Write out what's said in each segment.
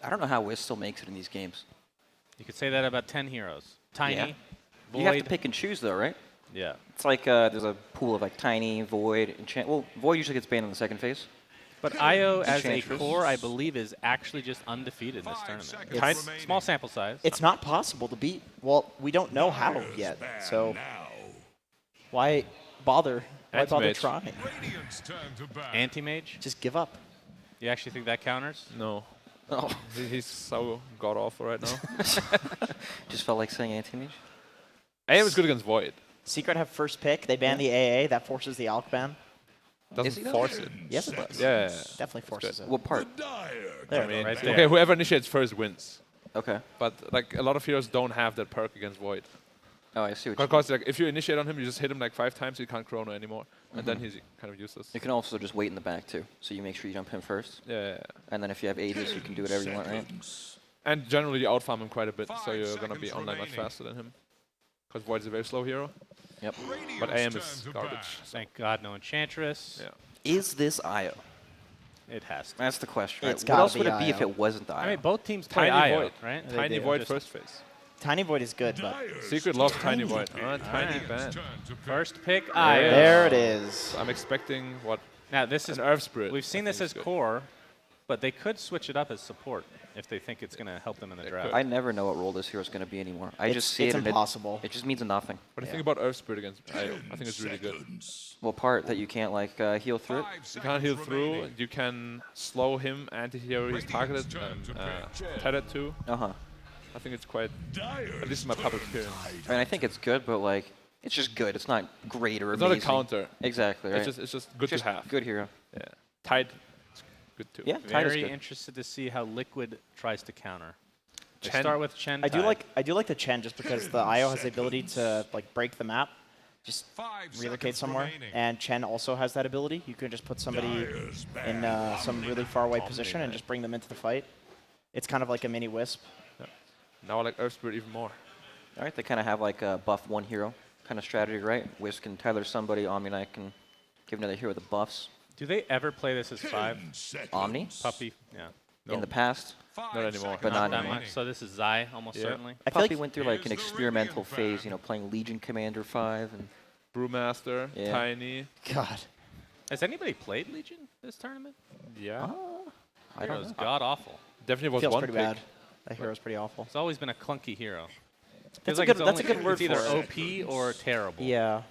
I don't know how Wiz still makes it in these games. You could say that about 10 heroes. Tiny, Yeah. Void. You have to pick and choose, though, right? Yeah. It's like there's a pool of like Tiny, Void, Enchant. Well, Void usually gets banned in the second phase. But IO as a Enchantress. core, I believe, is actually just undefeated in this tournament. Small sample size. It's not possible to beat. Well, we don't know how yet. So why bother? Why bother Anti-mage. trying? Anti-mage? Just give up. You actually think that counters? No. Oh, He's so god-awful right now. just felt like saying anti-mage. AM is good against Void. Secret have first pick. They ban the AA. That forces the Alc ban. Is Doesn't he though? force it. Yes, it does. Yeah. Definitely forces it. What part? There. I mean, right there. okay, whoever initiates first wins. Okay. But like a lot of heroes don't have that perk against Void. Oh, I see what you mean. Because like if you initiate on him, you just hit him like 5 times, he can't chrono anymore, and then he's kind of useless. You can also just wait in the back, too. So you make sure you jump him first. Yeah. And then if you have Aegis, you can do whatever you want, right? And generally you outfarm him quite a bit, so you're gonna be online much faster than him. Because Void is a very slow hero. Yep. But AM is garbage. Thank God no Enchantress. Yeah. Is this IO? It has to. That's the question. It's Right? gotta What else would be it be if IO. it wasn't the IO? I mean, both teams play Tiny IO, Void. right? They Tiny do. Void Just first phase. Tiny Void is good, but Secret loves Tiny Void. Tiny Alright. ban. First pick IO. there it is. I'm expecting what? Now this is An Earth Spirit. we've seen I this think as is good. core, but they could switch it up as support if they think it's going to help them in the draft. I never know what role this hero is going to be anymore. I just see it's it and impossible. it just means nothing. What do you think about Earth Spirit against IO? I think it's really good. Well, part that you can't like heal through it. You can't heal through. You can slow him and the hero he's targeted, tethered to. Uh-huh. I think it's quite, at least in my public experience. I mean, I think it's good, but like, it's just good. It's not great or It's amazing. not a counter. Exactly, right? It's just good Just to have. good hero. Yeah. Tide, it's good too. Yeah, Tide is Very good. interested to see how Liquid tries to counter. They Chen. start with Chen. I do Tide. like the Chen just because the IO has the ability to like break the map, just relocate somewhere, and Chen also has that ability. You can just put somebody in some really far away position and just bring them into the fight. It's kind of like a mini Wisp. Now I like Earth Spirit even more. All right, they kind of have like a buff one hero kind of strategy, right? Wiz can tether somebody, Omni can give another hero the buffs. Do they ever play this as 5? Omni? Puppy? Yeah. No. In the past, Not anymore. but not That anymore. much. So this is Zai, almost Yeah. certainly. I feel Puppy like went through like an experimental phase, you know, playing Legion Commander 5 and Brewmaster, Yeah. Tiny. God. Has anybody played Legion this tournament? Yeah. I don't Hero's know. god awful. Definitely was Feels one pretty pick. bad. That hero's pretty awful. It's always been a clunky hero. That's Feels a like good- it's that's a only- good word It's either for it. OP or terrible. Yeah.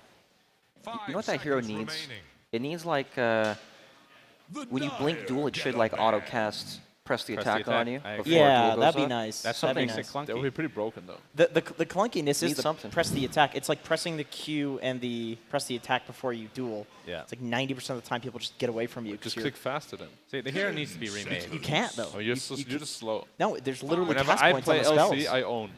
You know what that hero needs? It needs like when you blink duel, it should like auto cast press the Press the attack on attack. you. I before agree. Yeah, duel that'd goes be up. nice. That's That'd what be makes nice. it clunky. That would be pretty broken though. The clunkiness is Needs the something. press the attack. It's like pressing the Q and the press the attack before you duel. Yeah. It's like 90% of the time people just get away from you. 'cause Just you're- click faster then. See, the hero needs to be remade. You can't though. Oh, you're just slow. No, there's literally Whenever cast I points on play the LC, spells. I own.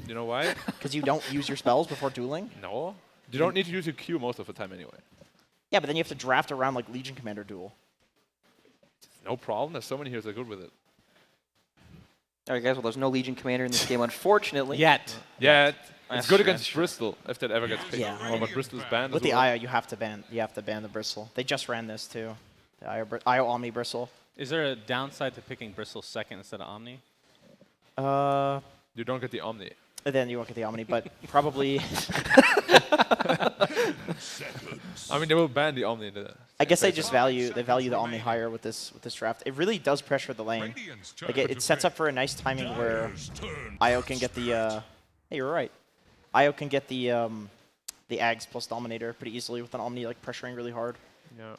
You know why? Because you don't use your spells before dueling. No. You don't need to use your Q most of the time anyway. Yeah, but then you have to draft around like Legion Commander duel. No problem. There's so many heroes that are good with it. All right, guys. Well, there's no Legion Commander in this game, unfortunately. Yet. Yeah, That's it's good true, against that's true. Bristol if that ever gets picked. Yeah, I Oh, but Bristol's banned With as the well. IO, you have to ban the Bristle. They just ran this too. The IO Omni Bristle. Is there a downside to picking Bristle second instead of Omni? You don't get the Omni. Then you won't get the Omni, but probably. I mean, they will ban the Omni. In the I guess they just value the Omni higher with this draft. It really does pressure the lane. Like it sets up for a nice timing where IO can get the. Hey, you're right. IO can get the Ags plus Dominator pretty easily with an Omni like pressuring really hard. Yeah.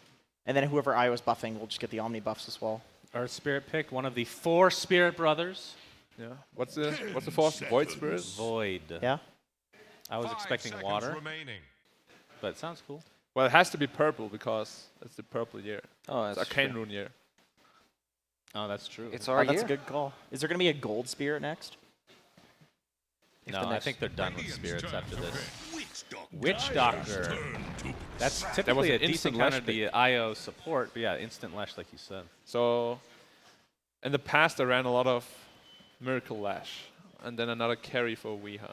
And then whoever IO is buffing will just get the Omni buffs as well. Earth Spirit picked one of the 4 Spirit brothers. Yeah. What's the fourth? Void Spirit? Void. Yeah. I was expecting water, but it sounds cool. Well, it has to be purple because it's the purple year. Oh, It's that's Arcane true. Rune year. Oh, that's true. It's our That's year. a good call. Is there going to be a Gold Spirit next? No, the I next- think they're done with spirits after this. Witch Doctor. That's was typically a an decent instant counter lash to the IO support, but yeah, instant lash like you said. So, in the past, I ran a lot of Miracle Lash, and then another carry for Weeha.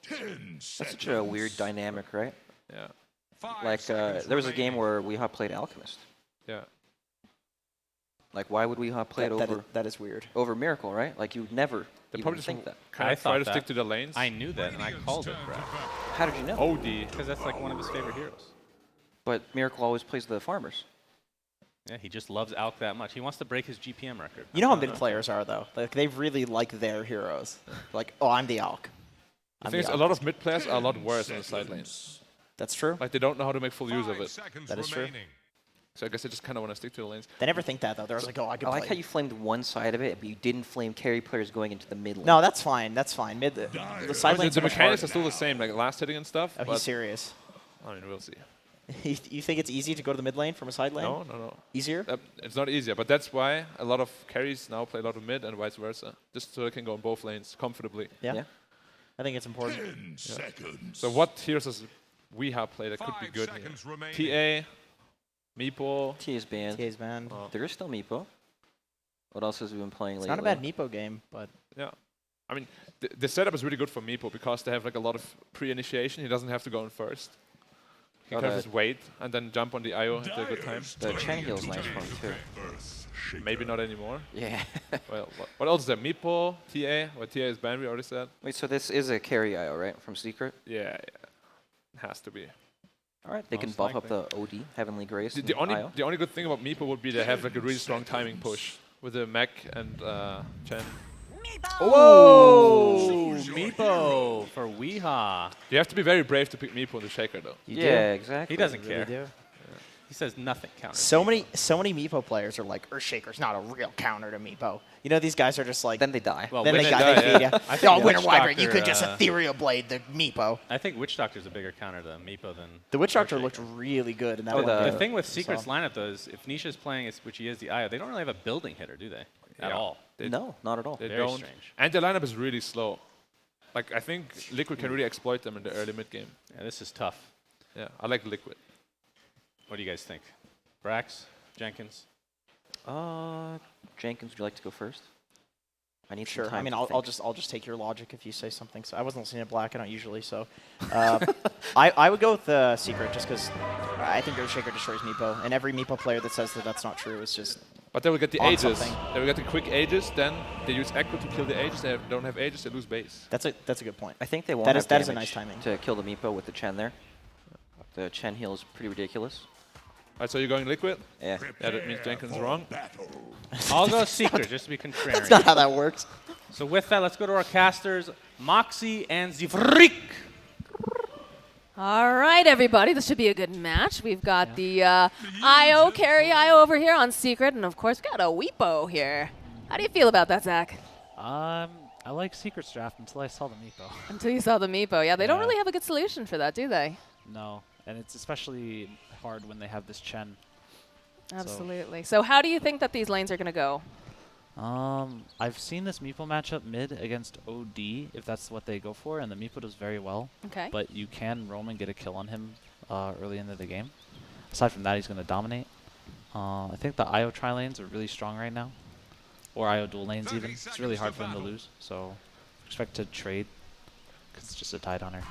That's such a weird dynamic, right? Yeah. Like there was a game where we played Alchemist. Yeah. Like, why would we play it over that is weird. over Miracle, right? Like, you'd never They even probably just think that. kind I of try thought to that. stick to the lanes. I knew that, and I called it, Brad. How did you know? OD. Because that's like one of his favorite heroes. But Miracle always plays the farmers. Yeah, he just loves Alk that much. He wants to break his GPM record. You know how mid players are though. Like they really like their heroes. Like, oh, I'm the Alk. The thing is, a lot of mid players are a lot worse on the side lanes. That's true. Like, they don't know how to make full use of it. That is true. So I guess they just kind of want to stick to the lanes. They never think that though. They're like, oh, I can I like play. how you flamed one side of it, but you didn't flame carry players going into the mid lane. No, that's fine. That's fine. Mid the side lanes The are much mechanics harder. are still the same, like last hitting and stuff. Oh, but he's serious. I mean, we'll see. You think it's easy to go to the mid lane from a side lane? No, no, no. Easier? It's not easier, but that's why a lot of carries now play a lot of mid and vice versa, just so they can go on both lanes comfortably. Yeah. Yeah. I think it's important. 10 seconds. So what heroes does we have played that could be good here? TA, Meepo. T is banned. TA's banned. There is still Meepo. What else has we been playing It's lately? not a bad Meepo game, but Yeah. I mean, the setup is really good for Meepo because they have like a lot of pre-initiation. He doesn't have to go in first. He can just wait and then jump on the IO at a good time. The Chen heal's nice for him too. Maybe not anymore. Yeah. Well, what else is there? Meepo, TA. Well, TA is banned, we already said. Wait, so this is a carry IO, right? From Secret? Yeah. Has to be. All right. They can Most buff likely. up the OD, Heavenly Grace. The and IO. only good thing about Meepo would be they have like a really strong timing push with the mech and Chen. Whoa! Meepo for Weehaw. You have to be very brave to pick Meepo in the Shaker though. you Yeah, exactly. He doesn't do. You really care. do. He says nothing counts. So many Meepo players are like, Earthshaker's not a real counter to Meepo. You know, these guys are just like, Then they die. Well, then Witch- they die, got they yeah. feed I ya. think Oh, Winter Witch Wyvern, you Doctor, could just Ethereal Blade the Meepo. I think Witch Doctor's a bigger counter to Meepo than The Witch Doctor Earthshaker. looked really good in that Oh, one. the- The game. thing with Secret's So- lineup, though, is if Nisha's playing, which he is the IO, they don't really have a building hitter, do they? At Yeah. all. No, not at all. They Very don't. strange. And the lineup is really slow. Like, I think Liquid can really exploit them in the early mid game. Yeah, this is tough. Yeah, I like Liquid. What do you guys think? Brax? Jenkins? Jenkins, would you like to go first? I need some Sure. time I mean, to I'll think. just take your logic if you say something. So I wasn't listening to Black. I don't usually. So I would go with Secret just because I think Earthshaker destroys Meepo, and every Meepo player that says that that's not true is just But they will get the On Aegis. something. They will get the quick Aegis, then they use Echo to kill the Aegis. They don't have Aegis, they lose base. that's a good point. I think they won't That have is- that is a damage nice timing. to kill the Meepo with the Chen there. The Chen heal is pretty ridiculous. Alright, so you're going Liquid? Yeah. Yeah, that means Jenkins wrong. I'll go Secret, just to be contrarian. That's not how that works. So with that, let's go to our casters, Moxie and Zivrik. All right, everybody. This should be a good match. We've got the IO, carry IO over here on Secret, and of course, we've got a Weepo here. How do you feel about that, Zach? I like Secret's draft until I saw the Meepo. Until you saw the Meepo. Yeah, they don't Yeah. really have a good solution for that, do they? No, and it's especially hard when they have this Chen. Absolutely. So how do you think that these lanes are going to go? I've seen this Meepo matchup mid against OD, if that's what they go for, and the Meepo does very well. Okay. But you can roam and get a kill on him early into the game. Aside from that, he's going to dominate. I think the IO tri lanes are really strong right now, or IO dual lanes even. It's really hard for them to lose, so expect to trade, because it's just a tide hunter.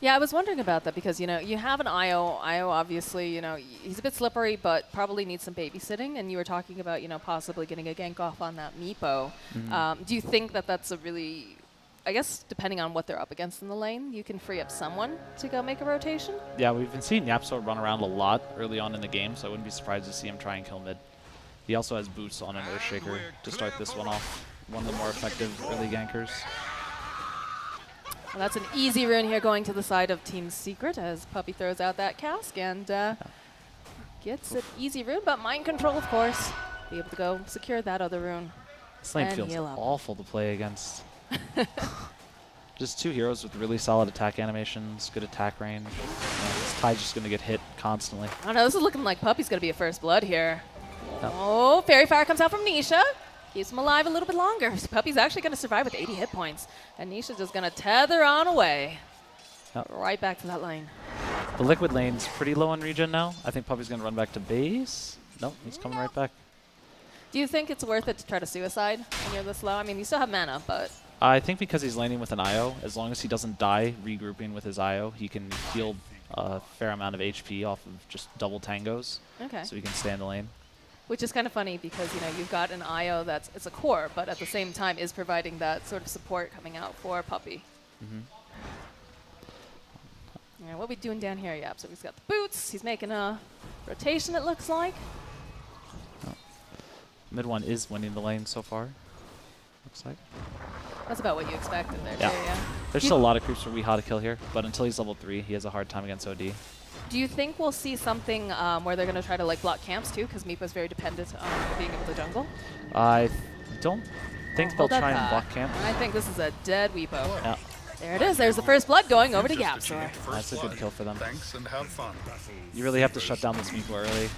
Yeah, I was wondering about that because, you know, you have an IO. IO, obviously, you know, he's a bit slippery, but probably needs some babysitting. And you were talking about, you know, possibly getting a gank off on that Meepo. Do you think that that's a really, I guess, depending on what they're up against in the lane, you can free up someone to go make a rotation? Yeah, we've been seeing Yapso run around a lot early on in the game, so I wouldn't be surprised to see him try and kill mid. He also has boots on an Earthshaker to start this one off. One of the more effective early gankers. Well, that's an easy rune here going to the side of Team Secret as Puppy throws out that cask and gets an easy rune, but mind control, of course. Be able to go secure that other rune. This lane And feels heal up. awful to play against. Just two heroes with really solid attack animations, good attack range. This Ty's just going to get hit constantly. I don't know, this is looking like Puppy's going to be a first blood here. Yep. Oh, Fairy Fire comes out from Nisha. Keeps him alive a little bit longer. So Puppy's actually going to survive with 80 hit points. And Nisha's just going to tether on away. Yep. Right back to that lane. The Liquid lane's pretty low on regen now. I think Puppy's going to run back to base. Nope, he's coming right back. Do you think it's worth it to try to suicide when you're this low? I mean, you still have mana, but I think because he's laning with an IO, as long as he doesn't die regrouping with his IO, he can heal a fair amount of HP off of just double tangos. okay. So he can stay in the lane. Which is kind of funny because, you know, you've got an IO it's a core, but at the same time is providing that sort of support coming out for Puppy. All right, what are we doing down here? Yeah, so he's got the boots. He's making a rotation, it looks like. Mid one is winning the lane so far. Looks like. That's about what you expected there, Yeah. too, yeah. There's still a lot of creeps for Weehaw to kill here, but until he's level 3, he has a hard time against OD. Do you think we'll see something where they're going to try to like block camps too? Because Meepo's very dependent on being able to jungle. I don't think they'll Hold that try and thought. block camp. I think this is a dead Weepo. Yeah, There it is. There's the first blood going over to Yapsor. that's a good kill for them. Thanks and have fun. You really have to shut down this Meepo early.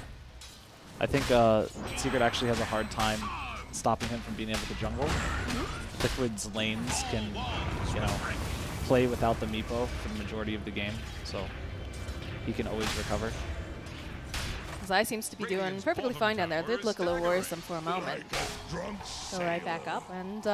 I think Secret actually has a hard time stopping him from being able to jungle. Liquid's lanes can, you know, play without the Meepo for the majority of the game, so he can always recover. Zai seems to be doing perfectly fine down there. It did look a little worrisome for a moment. Go right back up. And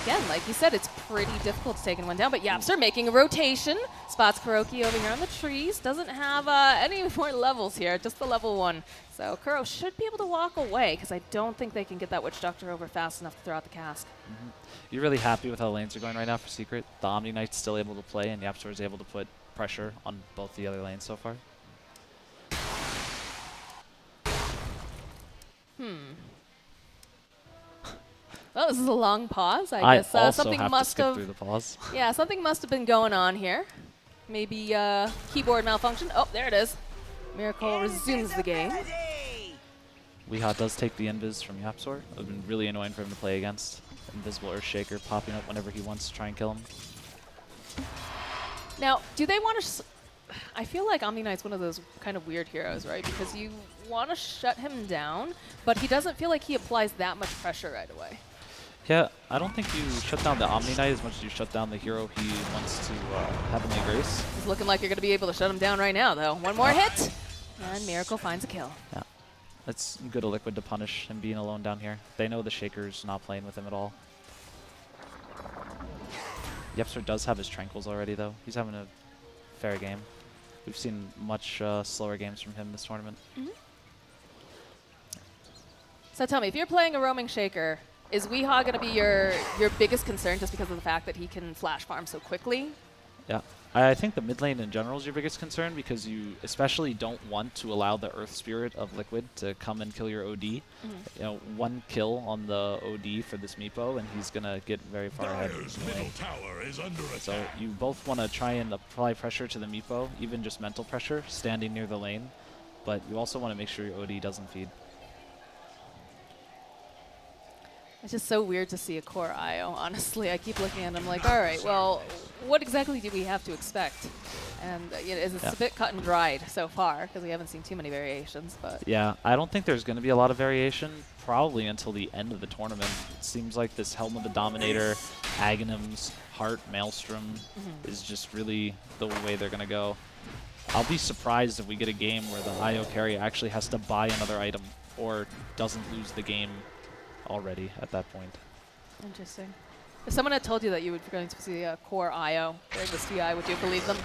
again, like you said, it's pretty difficult to take one down. But Yapsor making a rotation. Spots Kuroki over here on the trees. Doesn't have any more levels here, just the level 1. So Kuro should be able to walk away because I don't think they can get that Witch Doctor over fast enough to throw out the cast. You're really happy with how lanes are going right now for Secret. The Omni Knight's still able to play, and Yapsor is able to put pressure on both the other lanes so far. Well, this is a long pause. I guess also something have must to skip have. through the pause. Yeah, something must have been going on here. Maybe keyboard malfunction. Oh, there it is. Miracle resumes the game. Weehaw does take the invis from Yapsor. It would have been really annoying for him to play against. Invisible Earthshaker popping up whenever he wants to try and kill him. Now, do they want to... I feel like Omni Knight's one of those kind of weird heroes, right? Because you want to shut him down, but he doesn't feel like he applies that much pressure right away. Yeah, I don't think you shut down the Omni Knight as much as you shut down the hero he wants to Heavenly Grace. It's looking like you're going to be able to shut him down right now, though. One more hit, and Miracle finds a kill. Yeah, it's good of Liquid to punish him being alone down here. They know the Shaker's not playing with him at all. Yapsor does have his Tranquils already, though. He's having a fair game. We've seen much slower games from him this tournament. So tell me, if you're playing a roaming Shaker, is Weehaw going to be your biggest concern just because of the fact that he can flash farm so quickly? Yeah, I think the mid lane in general is your biggest concern because you especially don't want to allow the Earth Spirit of Liquid to come and kill your OD. You know, one kill on the OD for this Meepo and he's going to get very far ahead. So you both want to try and apply pressure to the Meepo, even just mental pressure, standing near the lane, but you also want to make sure your OD doesn't feed. It's just so weird to see a core IO, honestly. I keep looking at him like, all right, well, what exactly do we have to expect? And you know, it's a bit cut and dried so far, because we haven't seen too many variations. But yeah, I don't think there's going to be a lot of variation, probably until the end of the tournament. It seems like this Helm of the Dominator, Aghanim's, Heart, Maelstrom is just really the way they're going to go. I'll be surprised if we get a game where the IO carry actually has to buy another item or doesn't lose the game already at that point. interesting. If someone had told you that you were going to see a core IO during this TI, would you have believed them?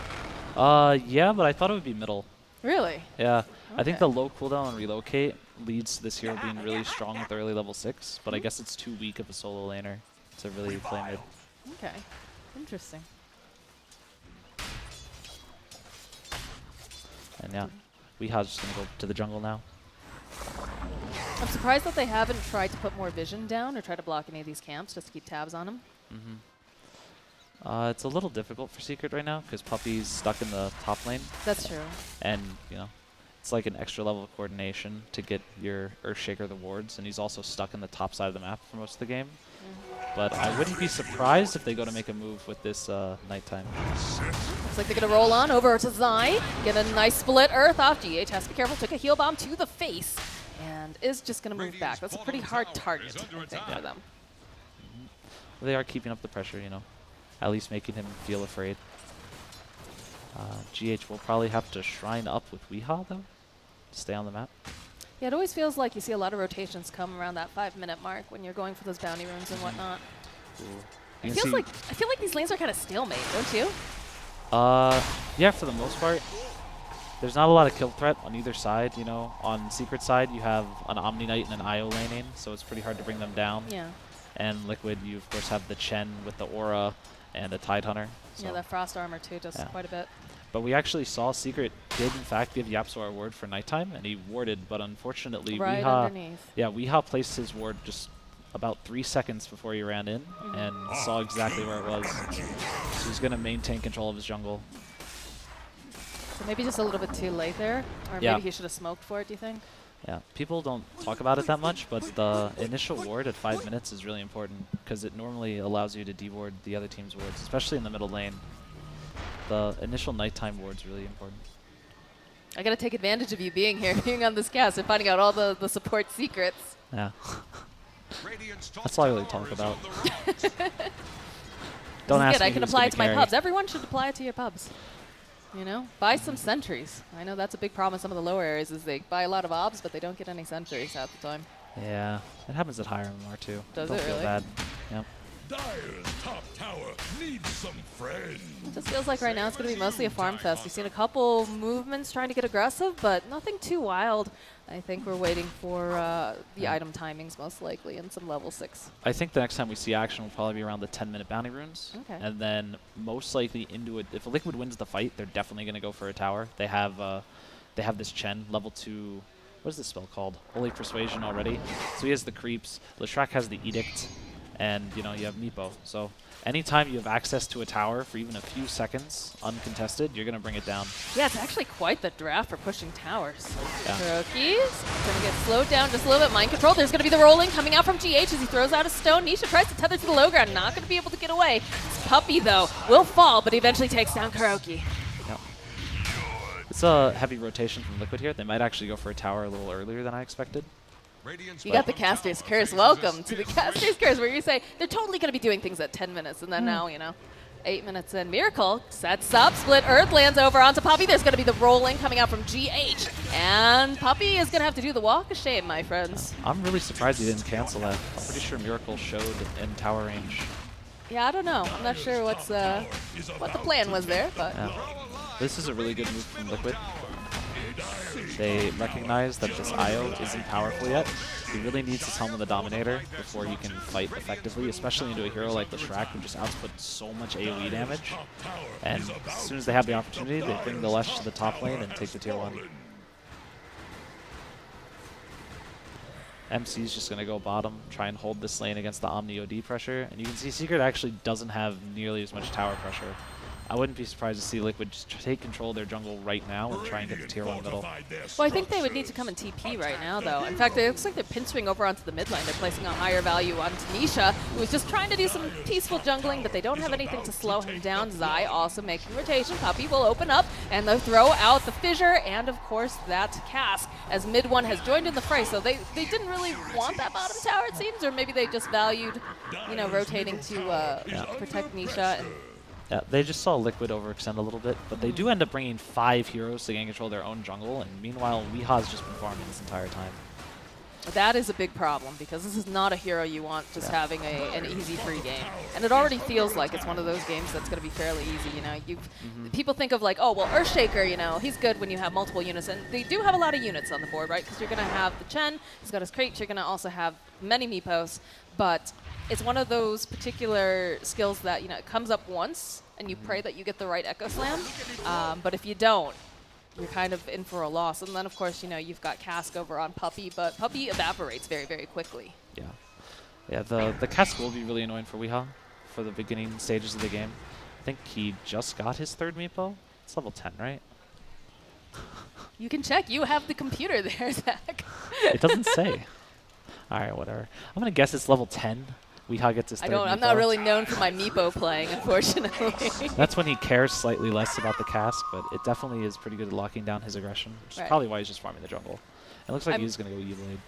Yeah, but I thought it would be middle. Really? Yeah, I think Okay. the low cooldown on relocate leads to this hero being really strong with early level 6, but I guess it's too weak of a solo laner to really play mid. Okay. Interesting. And yeah, Weehaw's just going to go to the jungle now. I'm surprised that they haven't tried to put more vision down or try to block any of these camps just to keep tabs on them. It's a little difficult for Secret right now because Puppy's stuck in the top lane. That's true. And, you know, it's like an extra level of coordination to get your Earthshaker the wards, and he's also stuck in the top side of the map for most of the game. But I wouldn't be surprised if they go to make a move with this nighttime. Looks like they're going to roll on over to Zai. Get a nice split Earth off. GH has to be careful. Took a heal bomb to the face and is just going to move back. That's a pretty hard target, I think, for them. They are keeping up the pressure, you know, at least making him feel afraid. GH will probably have to shrine up with Weehaw, though, to stay on the map. Yeah, it always feels like you see a lot of rotations come around that 5-minute mark when you're going for those bounty runes and whatnot. I I feel like these lanes are kind of stalemate, don't you? Yeah, for the most part. there's not a lot of kill threat on either side. You know, on Secret side, you have an Omni Knight and an IO laning, so it's pretty hard to bring them down. Yeah. And Liquid, you of course have the Chen with the Aura and a Tide Hunter. So. Yeah, that Frost Armor too does quite a bit. But we actually saw Secret did in fact give Yapso a ward for nighttime, and he warded, but unfortunately Right underneath. Yeah, Weehaw placed his ward just about 3 seconds before he ran in and saw exactly where it was. So he's going to maintain control of his jungle. So maybe just a little bit too late there, or Yeah. maybe he should have smoked for it, do you think? Yeah, people don't talk about it that much, but the initial ward at 5 minutes is really important because it normally allows you to deward the other team's wards, especially in the middle lane. The initial nighttime ward's really important. I gotta take advantage of you being here, being on this cast, and finding out all the support secrets. Yeah. That's all I really talk about. Don't ask me I can who's apply gonna it to my carry. pubs. Everyone should apply it to your pubs. You know, buy some sentries. I know that's a big problem in some of the lower areas is they buy a lot of obs, but they don't get any sentries half the time. Yeah, it happens at higher MMR too. Does don't it feel really? bad. Yep. Dire's top tower needs some friends. It just feels like right now it's going to be mostly a farm fest. We've seen a couple movements trying to get aggressive, but nothing too wild. I think we're waiting for the item timings most likely and some level 6. I think the next time we see action will probably be around the 10-minute bounty runes. Okay. And then most likely into it. If Liquid wins the fight, they're definitely going to go for a tower. They have this Chen, level 2. What is this spell called? Holy Persuasion already. So he has the creeps. Leshrac has the Edict. And, you know, you have Meepo. So anytime you have access to a tower for even a few seconds, uncontested, you're going to bring it down. Yeah, it's actually quite the draft for pushing towers. Yeah. Kuroki's going to get slowed down just a little bit. Mind control. There's going to be the rolling coming out from GH as he throws out a stone. Nisha tries to tether to the low ground. Not going to be able to get away. This Puppy, though, will fall, but he eventually takes down Kuroki. Yep. It's a heavy rotation from Liquid here. They might actually go for a tower a little earlier than I expected. You got the Caster's Curse. Welcome to the Caster's Curse, where you say they're totally going to be doing things at 10 minutes, and then now, you know, 8 minutes in. Miracle sets up, split Earth lands over onto Puppy. There's going to be the rolling coming out from GH, and Puppy is going to have to do the walk of shame, my friends. I'm really surprised he didn't cancel that. I'm pretty sure Miracle showed in tower range. Yeah, I don't know. I'm not sure what the plan was there, but Yeah. This is a really good move from Liquid. They recognize that this IO isn't powerful yet. He really needs his Helm of the Dominator before he can fight effectively, especially into a hero like Leshrac, who just outputs so much AoE damage. And as soon as they have the opportunity, they bring the Lesh to the top lane and take the tier 1. MC's just going to go bottom, try and hold this lane against the Omni OD pressure. And you can see Secret actually doesn't have nearly as much tower pressure. I wouldn't be surprised to see Liquid just take control of their jungle right now and try and get the tier 1 middle. well, I think they would need to come in TP right now, though. In fact, it looks like they're pinching over onto the mid lane. They're placing a higher value on Tanisha, who is just trying to do some peaceful jungling, but they don't have anything to slow him down. Zai also making rotation. Puppy will open up, and they'll throw out the Fissure, and of course that Cask, as mid one has joined in the fray. So they didn't really want that bottom tower, it seems, or maybe they just valued, you know, rotating to protect Nisha. And Yeah, they just saw Liquid overextend a little bit, but they do end up bringing 5 heroes to gain control of their own jungle, and meanwhile, Weeha's just been farming this entire time. that is a big problem, because this is not a hero you want just having an easy free game. And it already feels like it's one of those games that's going to be fairly easy. You know, people think of like, oh, well, Earthshaker, you know, he's good when you have multiple units. And they do have a lot of units on the board, right? Because you're going to have the Chen, he's got his creeps, you're going to also have many Meepos. But it's one of those particular skills that, you know, it comes up once, and you pray that you get the right Echo Slam. But if you don't, you're kind of in for a loss. And then, of course, you know, you've got Cask over on Puppy, but Puppy evaporates very, very quickly. Yeah. Yeah, the Cask will be really annoying for Weeha for the beginning stages of the game. I think he just got his 3rd Meepo. It's level 10, right? You can check. You have the computer there, Zach. It doesn't say. All right, whatever. I'm going to guess it's level 10. Weeha gets his 3rd I'm not Meepo. really known for my Meepo playing, unfortunately. That's when he cares slightly less about the Cask, but it definitely is pretty good at locking down his aggression, which is Right. probably why he's just farming the jungle. It looks like I'm- he's going to go E-Blade.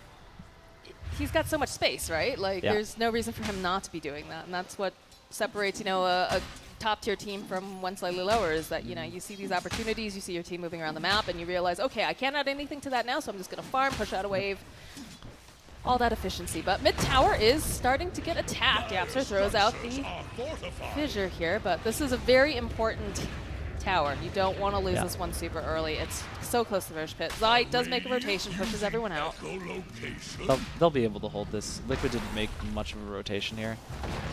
He's got so much space, right? Like, Yeah. there's no reason for him not to be doing that. And that's what separates, you know, a top-tier team from one slightly lower is that, you know, you see these opportunities, you see your team moving around the map, and you realize, okay, I can't add anything to that now, so I'm just going to farm, push out a wave. All that efficiency. But mid tower is starting to get attacked. Yapster throws out the Fissure here, but this is a very important tower. You don't want to lose Yeah. this one super early. It's so close to the Roche Pit. Zai does make a rotation, pushes everyone out. They'll be able to hold this. Liquid didn't make much of a rotation here.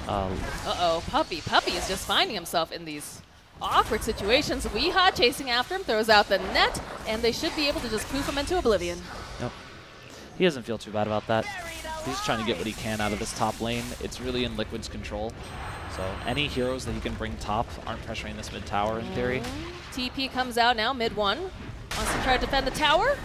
Uh-oh, Puppy. Puppy is just finding himself in these awkward situations. Weeha chasing after him, throws out the net, and they should be able to just poof him into oblivion. Yep. He doesn't feel too bad about that. He's trying to get what he can out of this top lane. It's really in Liquid's control. So any heroes that he can bring top aren't pressuring this mid tower in theory. TP comes out now, mid one. Wants to try to defend the tower.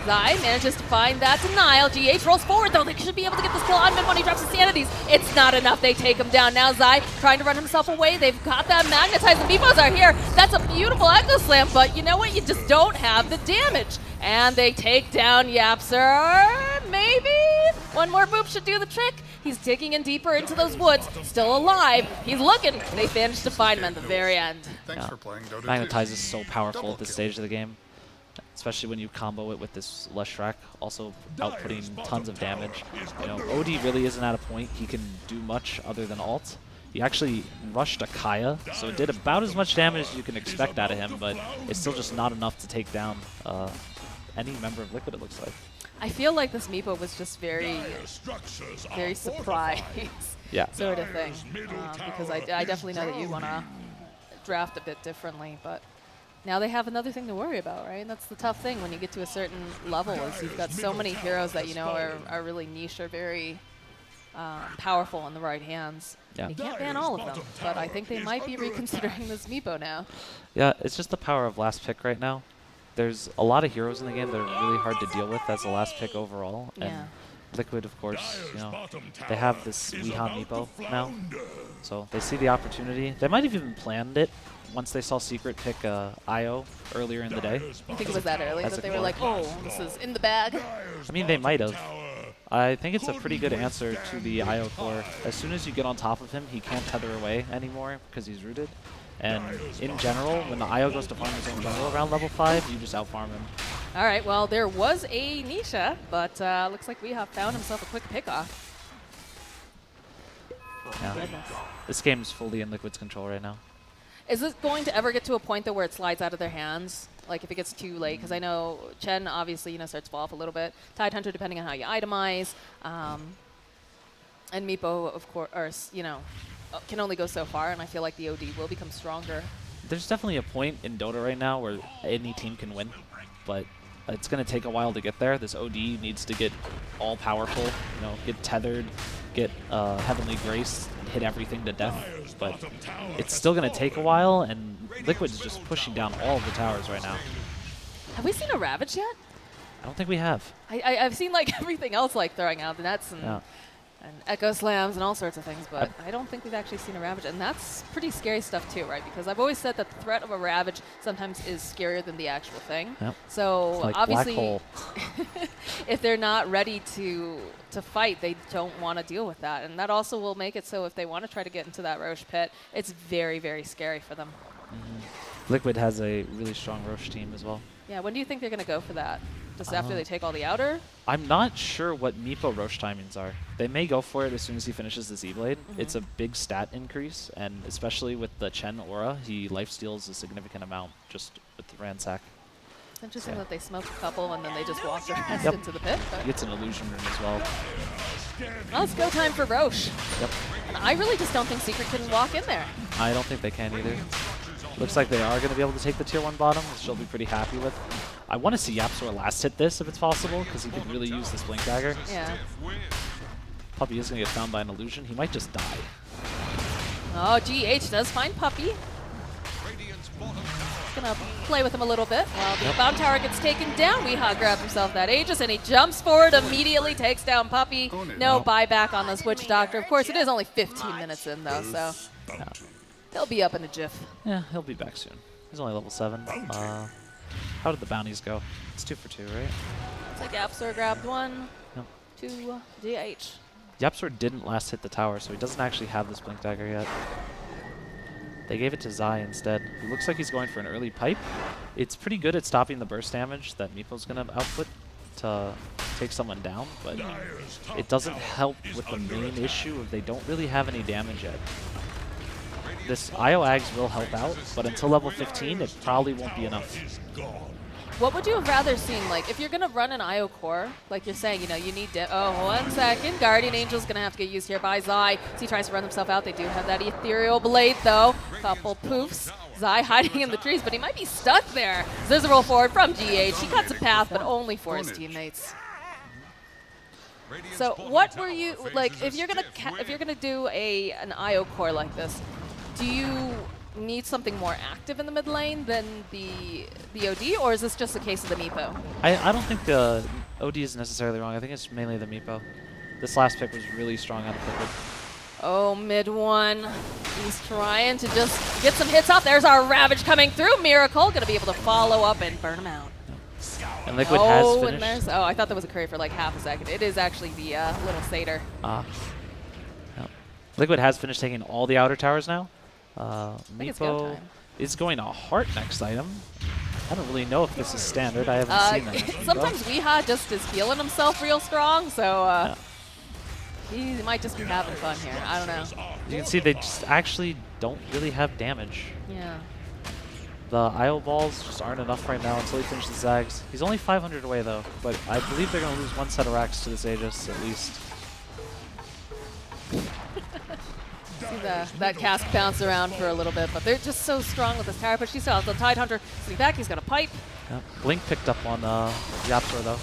Zai manages to find that denial. GH rolls forward though. They should be able to get this kill on mid one. He drops his sanities. It's not enough. They take him down. Now Zai trying to run himself away. They've got that magnetized. The Meepos are here. That's a beautiful Echo Slam, but you know what? You just don't have the damage. And they take down Yapser. Maybe one more boop should do the trick. He's digging in deeper into those woods. Still alive. He's looking. They managed to find him at the very end. Thanks for playing Dota 2. Magnetize is so powerful at this stage of the game, especially when you combo it with this Leshrac, also outputting tons of damage. You know, OD really isn't at a point he can do much other than ult. He actually rushed a Kaya, so it did about as much damage as you can expect out of him, but it's still just not enough to take down any member of Liquid, it looks like. I feel like this Meepo was just very surprised Yeah. sort of thing. Because I definitely know that you want to draft a bit differently, but now they have another thing to worry about, right? And that's the tough thing when you get to a certain level is you've got so many heroes that you know are really niche or very powerful in the right hands. Yeah. You can't ban all of them, but I think they might be reconsidering this Meepo now. Yeah, it's just the power of last pick right now. There's a lot of heroes in the game that are really hard to deal with as a last pick overall. Yeah. And Liquid, of course, you know, they have this Weeha Meepo now. So they see the opportunity. They might have even planned it once they saw Secret pick IO earlier in the day. You think it was that early As that a they were core. like, oh, this is in the bag? I mean, they might have. I think it's a pretty good answer to the IO core. As soon as you get on top of him, he can't tether away anymore because he's rooted. And in general, when the IO goes to farm his own jungle around level 5, you just outfarm him. All right, well, there was a Nisha, but looks like Weeha found himself a quick pickoff. Yeah. Goodness. This game's fully in Liquid's control right now. Is this going to ever get to a point, though, where it slides out of their hands? Like, if it gets too late? Because I know Chen, obviously, you know, starts to fall off a little bit. Tidehunter, depending on how you itemize. And Meepo, of course, or, you know, can only go so far, and I feel like the OD will become stronger. There's definitely a point in Dota right now where any team can win, but it's going to take a while to get there. This OD needs to get all powerful, you know, get tethered, get Heavenly Grace, and hit everything to death. But it's still going to take a while, and Liquid's just pushing down all of the towers right now. Have we seen a Ravage yet? I don't think we have. I've seen, like, everything else, like, throwing out the nets and... Yeah. And Echo Slams and all sorts of things, but I don't think we've actually seen a Ravage, and that's pretty scary stuff too, right? Because I've always said that the threat of a Ravage sometimes is scarier than the actual thing. Yep. So It's like obviously, black hole. if they're not ready to fight, they don't want to deal with that, and that also will make it so if they want to try to get into that Roche pit, it's very, very scary for them. Liquid has a really strong Roche team as well. Yeah, when do you think they're going to go for that? Just after they take all the outer? I'm not sure what Meepo Roche timings are. They may go for it as soon as he finishes the Z-Blade. It's a big stat increase, and especially with the Chen aura, he lifesteals a significant amount just with the Ransack. It's interesting that they smoked a couple and then they just walked the rest Yep. into the pit. But He gets an illusion rune as well. well, it's go time for Roche. Yep. And I really just don't think Secret can walk in there. I don't think they can either. Looks like they are going to be able to take the tier 1 bottom, which they'll be pretty happy with. I want to see Yapsor last hit this if it's possible, because he could really use this Blink Dagger. Yeah. Puppy is going to get found by an illusion. He might just die. Oh, GH does find Puppy. Gonna play with him a little bit while the Bound Tower gets taken down. Weeha grabs himself that Aegis and he jumps forward, immediately takes down Puppy. No buyback on this Witch Doctor. Of course, it is only 15 minutes in though, so he'll be up in a jiff. Yeah, he'll be back soon. He's only level 7. How did the bounties go? It's 2 for 2, right? Looks like Yapsor grabbed one, Yep. 2 GH. Yapsor didn't last hit the tower, so he doesn't actually have this Blink Dagger yet. They gave it to Zai instead. He looks like he's going for an early pipe. It's pretty good at stopping the burst damage that Meepo's going to output to take someone down, but it doesn't help with the main issue of they don't really have any damage yet. this IO Ags will help out, but until level 15, it probably won't be enough. What would you have rather seen? Like, if you're going to run an IO core, like you're saying, you know, you need to... Oh, 1 second. Guardian Angel's going to have to get used here by Zai. So he tries to run himself out. They do have that Ethereal Blade, though. Couple poofs. Zai hiding in the trees, but he might be stuck there. Scissor roll forward from GH. He cuts a path, but only for his teammates. So what were you... Like, if you're gonna do an IO core like this, do you need something more active in the mid lane than the OD, or is this just a case of the Meepo? I don't think the OD is necessarily wrong. I think it's mainly the Meepo. This last pick was really strong out of Liquid. Oh, mid one. He's trying to just get some hits off. There's our Ravage coming through. Miracle gonna be able to follow up and burn him out. And Liquid has And finished. there's, I thought that was a curry for like half a second. It is actually the little satyr. Yeah. Liquid has finished taking all the outer towers now. think it's go Meepo time. is going to Heart next item. I don't really know if this is standard. I haven't seen that. Sometimes Weeha just is feeling himself real strong, so he might just be having fun here. I don't know. You can see they just actually don't really have damage. Yeah. The IO balls just aren't enough right now until he finishes Zags. He's only 500 away though, but I believe they're going to lose 1 set of racks to this Aegis at least. See that cask bounce around for a little bit, but they're just so strong with this tower push. He still has the Tide Hunter sitting back. He's going to pipe. Yep. Blink picked up on Yapsor though.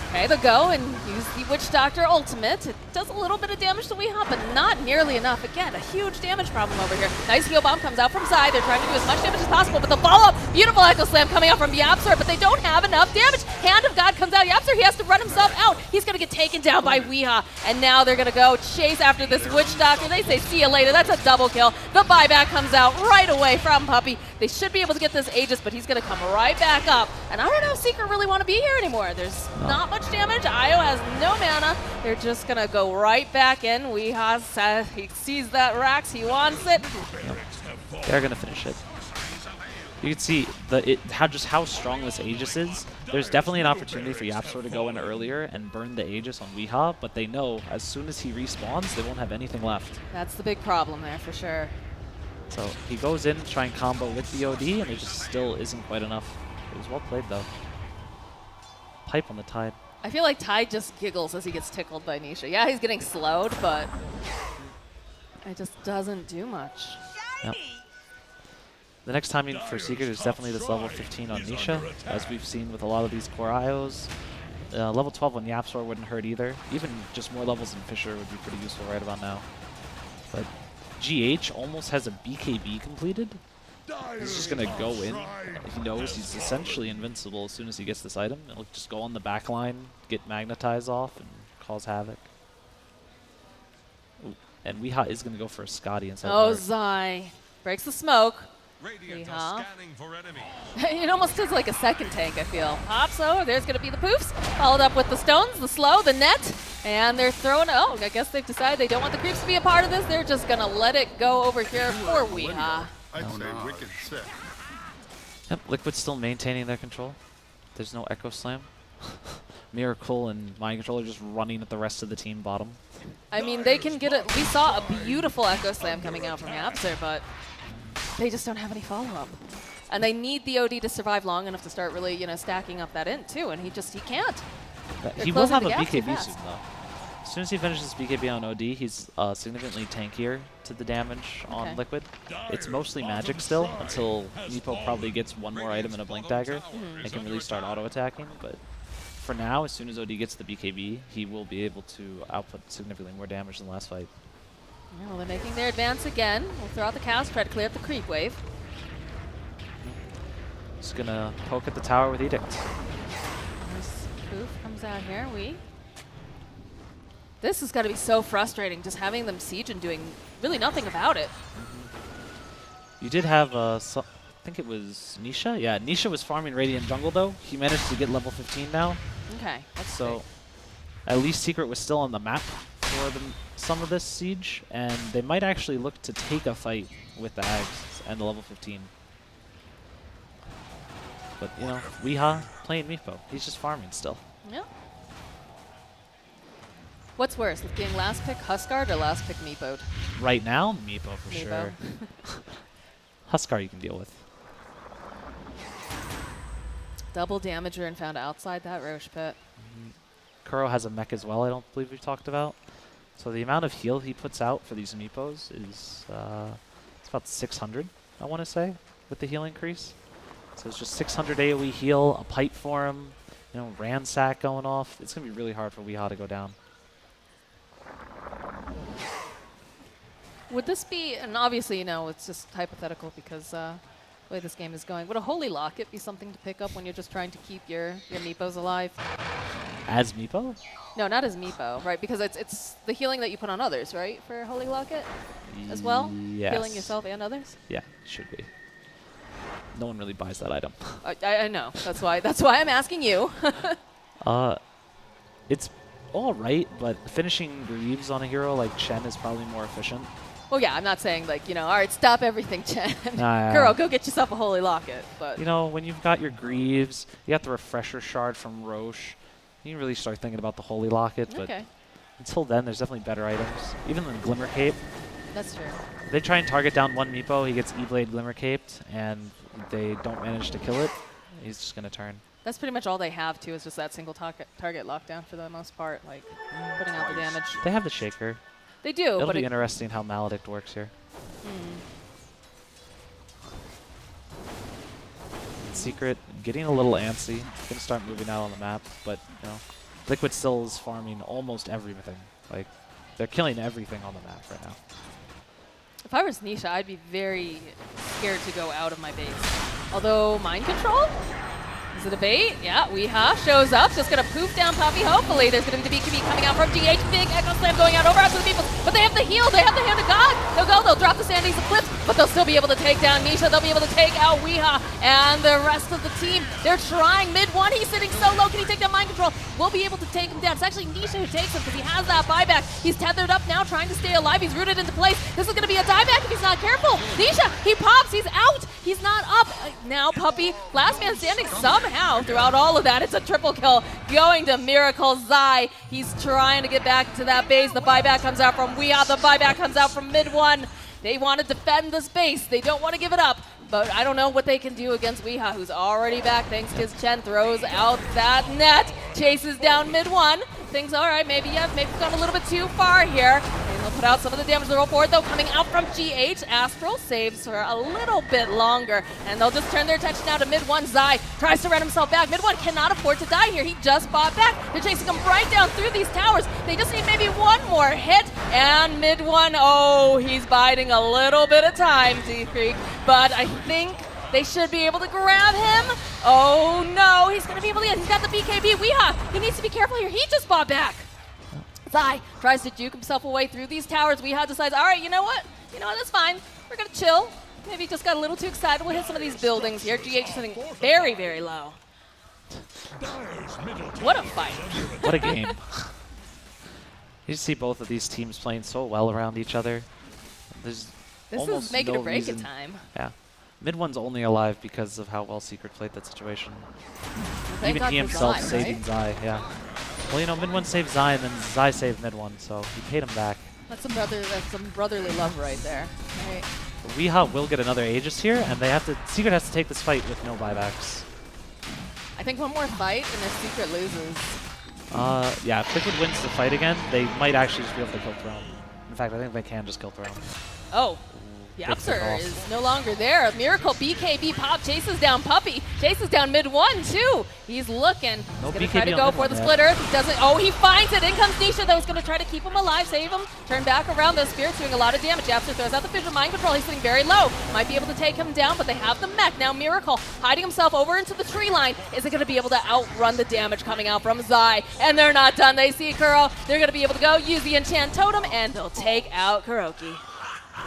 Okay, they'll go and use the Witch Doctor ultimate. It does a little bit of damage to Weeha, but not nearly enough. Again, a huge damage problem over here. Nice heal bomb comes out from Zai. They're trying to do as much damage as possible, but the follow-up, beautiful Echo Slam coming out from Yapsor, but they don't have enough damage. Hand of God comes out. Yapsor, he has to run himself out. He's going to get taken down by Weeha, and now they're going to go chase after this Witch Doctor. They say, see you later. That's a double kill. The buyback comes out right away from Puppey. They should be able to get this Aegis, but he's going to come right back up. And I don't know if Secret really want to be here anymore. There's not much damage. Io has no mana. They're just going to go right back in. Weeha, he sees that Rax. He wants it. They're going to finish it. You can see how strong this Aegis is. There's definitely an opportunity for Yapsor to go in earlier and burn the Aegis on Weeha, but they know as soon as he respawns, they won't have anything left. That's the big problem there for sure. So he goes in to try and combo with the OD, and it just still isn't quite enough. It was well played, though. Pipe on the Tide. I feel like Tide just giggles as he gets tickled by Nisha. Yeah, he's getting slowed, but it just doesn't do much. Yep. The next timing for Secret is definitely this level 15 on Nisha, as we've seen with a lot of these core IOs. Level 12 on Yapsor wouldn't hurt either. Even just more levels in Fisher would be pretty useful right about now. But GH almost has a BKB completed. He's just going to go in. He knows he's essentially invincible as soon as he gets this item. He'll just go on the back line, get magnetized off, and cause havoc. Ooh. And Weeha is going to go for a Scotty inside. Oh, Zai breaks the smoke. Weeha. It almost does like a second tank, I feel. Pops, oh, there's going to be the poofs. Followed up with the stones, the slow, the net. And they're throwing, oh, I guess they've decided they don't want the creeps to be a part of this. They're just going to let it go over here for Weeha. I'd say wicked sick. Yep, Liquid's still maintaining their control. There's no Echo Slam. Miracle and Mind Control are just running at the rest of the team bottom. I mean, they can get it. We saw a beautiful Echo Slam coming out from Yapsor, but they just don't have any follow-up. And they need the OD to survive long enough to start really, you know, stacking up that int too, and he can't. He will have a gap too BKB fast. soon, though. As soon as he finishes BKB on OD, he's significantly tankier to the damage on Liquid. It's mostly magic still, until Meepo probably gets one more item and a Blink Dagger and can really start auto-attacking. But for now, as soon as OD gets the BKB, he will be able to output significantly more damage than last fight. Yeah, well, they're making their advance again. We'll throw out the cows, try to clear up the creep wave. Just gonna poke at the tower with Edict. This poof comes out here. This is gotta be so frustrating, just having them siege and doing really nothing about it. You did have, I think it was Nisha? Yeah, Nisha was farming Radiant Jungle, though. He managed to get level 15 now. Okay, that's So great. at least Secret was still on the map for some of this siege, and they might actually look to take a fight with the Ags and the level 15. But, you know, Weeha playing Meepo. He's just farming still. Yeah. What's worse, being last pick Huskard or last pick Meepo? Right now, Meepo for Meepo. sure. Huskar you can deal with. Double damager and found outside that Roche pit. Kuro has a mech as well, I don't believe we talked about. So the amount of heal he puts out for these Meepos is it's about 600, I want to say, with the heal increase. So it's just 600 AoE heal, a pipe for him, you know, ransack going off. It's going to be really hard for Weeha to go down. Would this be, and obviously, you know, it's just hypothetical because the way this game is going, would a Holy Locket be something to pick up when you're just trying to keep your Meepos alive? As Meepo? No, not as Meepo, right? Because it's the healing that you put on others, right? For Holy Locket as well? Yes. Healing yourself and others? Yeah, should be. No one really buys that item. I know. That's why I'm asking you. It's all right, but finishing Greaves on a hero like Chen is probably more efficient. Well, yeah, I'm not saying like, you know, all right, stop everything, Chen. Nah, Girl, go get yourself a Holy Locket. But you know, when you've got your Greaves, you got the Refresher Shard from Roche, you can really start thinking about the Holy Locket, but okay, until then, there's definitely better items. Even the Glimmer Cape. that's true. They try and target down one Meepo, he gets E-Blade Glimmer Caped, and they don't manage to kill it. He's just going to turn. That's pretty much all they have, too, is just that single target lockdown for the most part, like putting out the damage. They have the Shaker. They do, It'll but be interesting how Maledict works here. Secret, getting a little antsy. Gonna start moving out on the map, but you know, Liquid still is farming almost everything. Like, they're killing everything on the map right now. If I was Nisha, I'd be very scared to go out of my base. Although, mind control? Is it a bait? Yeah, Weeha shows up, just gonna poof down Puppy, hopefully. There's gonna be BKB coming out from GH, big Echo Slam going out over to the people, but they have the heal, they have the Hand of God. They'll go, they'll drop the Sandy's Eclipse, but they'll still be able to take down Nisha, they'll be able to take out Weeha, and the rest of the team, they're trying. Mid one, he's sitting so low, can he take down mind control? We'll be able to take him down. It's actually Nisha who takes him because he has that buyback. He's tethered up now, trying to stay alive, he's rooted into place. This is gonna be a dieback if he's not careful. Nisha, he pops, he's out, he's not up. Now Puppy, last man standing somehow throughout all of that. It's a triple kill going to Miracle Zai. He's trying to get back to that base. The buyback comes out from Weeha. The buyback comes out from mid one. They want to defend this base. They don't want to give it up. But I don't know what they can do against Weeha, who's already back thanks to his Chen. Throws out that net. Chases down mid one. Thinks, all right, maybe gone a little bit too far here. And they'll put out some of the damage. The roll forward, though, coming out from GH. Astral saves for a little bit longer. And they'll just turn their attention now to mid one. Zai tries to run himself back. Mid one cannot afford to die here. He just fought back. They're chasing him right down through these towers. They just need maybe one more hit. And mid one, oh, he's biding a little bit of time, D-Creek. But I think they should be able to grab him. Oh no, he's gonna be able to get, he's got the BKB. Weeha, he needs to be careful here. He just fought back. Zai tries to juke himself away through these towers. Weeha decides, all right, you know what? That's fine. We're gonna chill. Maybe just got a little too excited. We'll hit some of these buildings here. GH sitting very, very low. What a fight. What a game. You see both of these teams playing so well around each other. There's This almost is make it no or break it reason. time. Yeah. Mid one's only alive because of how well Secret played that situation. Thank Even God he for himself Zai, saving right? Zai, yeah. Well, you know, mid one saved Zai and then Zai saved mid one, so he paid him back. That's some brotherly love right there. Right. Weeha will get another Aegis here, and Secret has to take this fight with no buybacks. I think one more fight and if Secret loses. Yeah, if Liquid wins the fight again, they might actually just be able to kill Throne. In fact, I think they can just kill Throne. Oh. Big Yapser kickoff. is no longer there. Miracle BKB pop chases down Puppy. Chases down mid one too. He's looking. No He's gonna BKB try to on go mid for one the yet. split earth. He doesn't. Oh, he finds it. In comes Nisha though. He's gonna try to keep him alive, save him. Turn back around. The Spirit's doing a lot of damage. Yapser throws out the Fission Mind Control. He's sitting very low. Might be able to take him down, but they have the mech. Now Miracle hiding himself over into the tree line. Is it gonna be able to outrun the damage coming out from Zai? And they're not done. They see Kuro. They're gonna be able to go use the Enchant Totem and they'll take out Kuroki.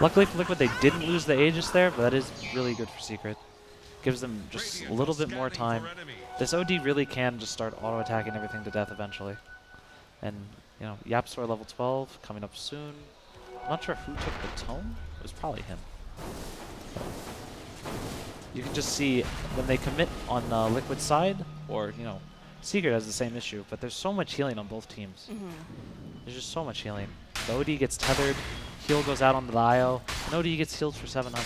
Luckily for Liquid, they didn't lose the Aegis there, but that is really good for Secret. Gives them just a little bit more time. This OD really can just start auto-attacking everything to death eventually. And, you know, Yapsor level 12 coming up soon. I'm not sure who took the tome. It was probably him. You can just see when they commit on the Liquid side, or, you know, Secret has the same issue, but there's so much healing on both teams. There's There's just so much healing. The OD gets tethered, heal goes out onto the IO, and OD gets healed for 700.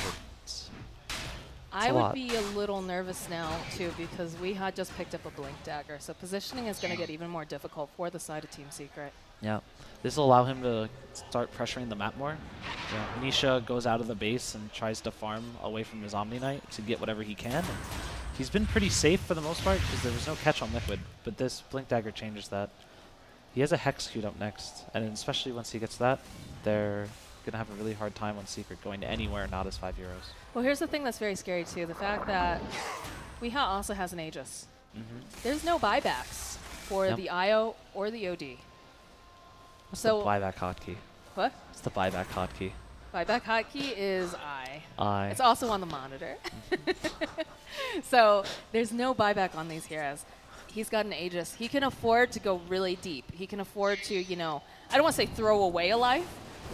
I would be a little nervous now, too, because we had just picked up a Blink Dagger, so positioning is going to get even more difficult for the side of Team Secret. Yeah. This will allow him to start pressuring the map more. Yeah. Nisha goes out of the base and tries to farm away from his Omni Knight to get whatever he can. And he's been pretty safe for the most part because there was no catch on Liquid, but this Blink Dagger changes that. He has a Hex queued up next, and especially once he gets that, they're going to have a really hard time on Secret going to anywhere not as 5 euros. Well, here's the thing that's very scary, too. The fact that Weeha also has an Aegis. There's no buybacks for the IO or the OD. What's the buyback hotkey? What? What's the buyback hotkey? Buyback hotkey is I. I. It's also on the monitor. So there's no buyback on these heroes. He's got an Aegis. He can afford to go really deep. He can afford to, you know, I don't want to say throw away a life,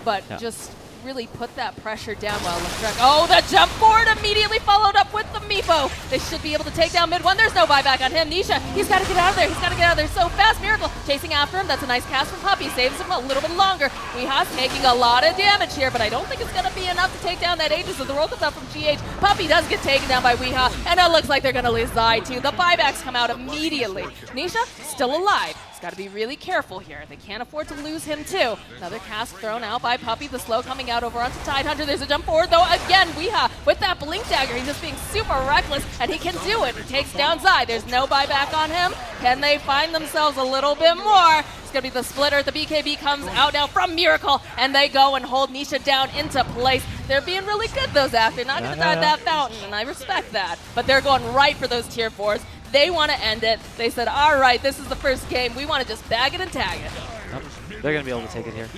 but just really put that pressure down while Leclerc. Oh, the jump forward immediately followed up with the Meepo. They should be able to take down mid one. There's no buyback on him. Nisha, he's got to get out of there. He's got to get out of there so fast. Miracle chasing after him. That's a nice cast from Puppey. Saves him a little bit longer. Weeha's taking a lot of damage here, but I don't think it's going to be enough to take down that Aegis. So the roll comes up from GH. Puppey does get taken down by Weeha, and it looks like they're going to lose Zai too. The buybacks come out immediately. Nisha still alive. Got to be really careful here. They can't afford to lose him too. Another cast thrown out by Puppey. The slow coming out over onto Tidehunter. There's a jump forward though. Again, Weeha with that Blink Dagger. He's just being super reckless and he can do it. He takes down Zai. There's no buyback on him. Can they find themselves a little bit more? It's going to be the splitter. The BKB comes out now from Miracle and they go and hold Nisha down into place. They're being really good though, Zach. They're not going to die that fountain and I respect that. But they're going right for those tier 4s. They want to end it. They said, all right, this is the first game. We want to just bag it and tag it. Nope. They're going to be able to take it here.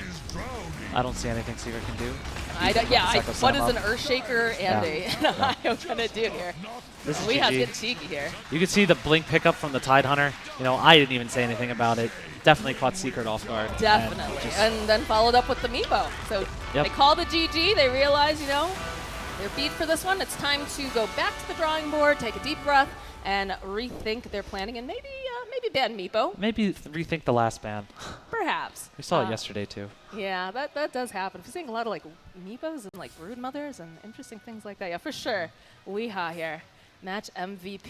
I don't see anything Secret can do. What is an Earthshaker and an IO going to do here? This is We have to GG. get cheeky here. You can see the blink pickup from the Tidehunter. You know, I didn't even say anything about it. Definitely caught Secret off guard. Definitely. And then followed up with the Meepo. So they call the GG. They realize, you know, they're beat for this one. It's time to go back to the drawing board, take a deep breath, and rethink their planning, and maybe ban Meepo. Maybe rethink the last ban. Perhaps. We saw it yesterday too. Yeah, that does happen. We're seeing a lot of like Meepos and like brood mothers and interesting things like that. Yeah, for sure. Weeha here, match MVP.